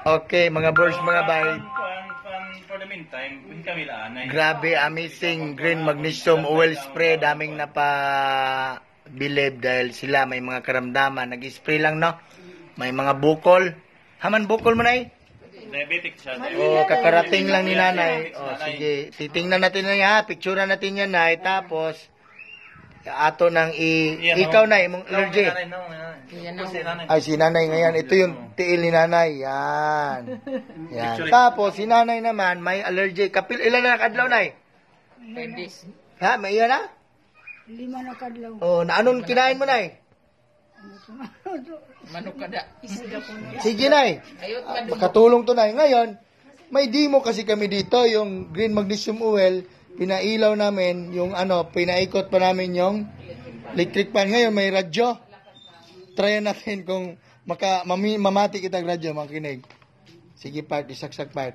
Okay, mga bros, mga bay. For the meantime, hindi kami laanay. Grabe, amazing green magnesium oil spray. Daming napabilib dahil sila may mga karamdaman. Nag-spray lang, no? May mga bukol. Haman bukol mo na eh? Diabetic siya. O, kakarating lang ni nanay. O, sige. Titingnan natin na ha. Picturean natin yan, nay. Tapos, ato nang ikaw na, imong allergy. Ay, si nanay ngayon. Ito yung tiil ni nanay. Yan. Yan. Tapos, si nanay naman, may allergy. Ilan na nakadlaw, nay? 5 days. Ha? May iyan na? 5 na kadlaw. O, na anong kinain mo, nay? Manok kada. Sige, nay. Ayot madugog. Makatulong to, nay. Ngayon, may demo kasi kami dito, yung green magnesium oil, pinailaw namin, yung pinaikot pa namin yung electric fan. Ngayon, may radyo. Try natin kung mamati kitang radyo, makinig. Sige, part, isaksak part.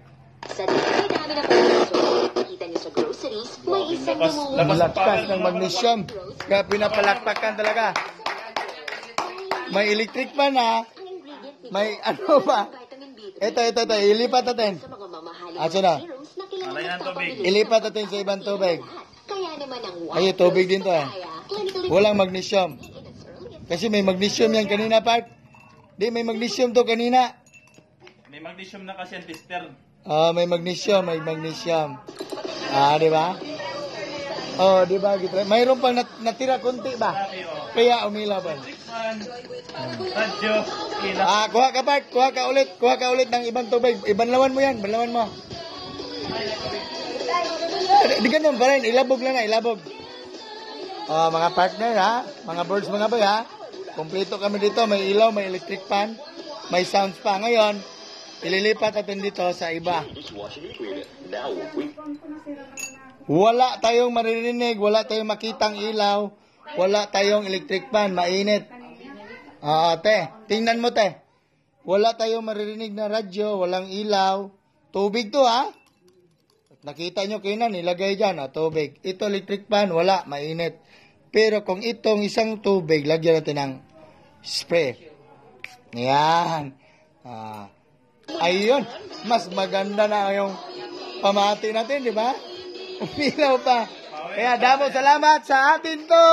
Sa dami ng magnesium, makikita niyo sa groceries, may isang Lakas ng magnesium. Kaya pinapalakpakan talaga. May electric fan ha. May ano ba? Ito. Ilipat natin. Aso na. Ilipat natin sa ibang tubig. Ay, tubig din to eh. Walang magnesium. Kasi may magnesium yan kanina, part. Di, may magnesium to kanina. May magnesium na kasi ang tester. May magnesium. Di ba? Oh, di ba? Mayroon pang natira konti ba? Kaya umilaw ba? Radyo, ilaw. Kuha ka, Bart. Kuha ka ulit ng ibang tubig. Ibanlawan mo yan. Banlawan mo. Di ganun pa rin. Ilabog lang na. Ilabog. Mga partner, ha? Mga birds, mga boy, ha? Kompleto kami dito. May ilaw, may electric fan, may sounds pa. Ngayon, ililipat natin dito sa iba. Wala tayong maririnig. Wala tayong makitang ilaw. Wala tayong electric fan. Mainit. Te, tingnan mo, te. Wala tayong maririnig na radyo, walang ilaw. Tubig to, ha? Nakita nyo kainan, nilagay dyan, tubig. Ito, electric fan, wala, mainit. Pero kung itong isang tubig, lagyan natin ng spray. Yan. Ayun, mas maganda na yung pamati natin, di ba? Umilaw pa. Kaya, damo salamat sa atin to!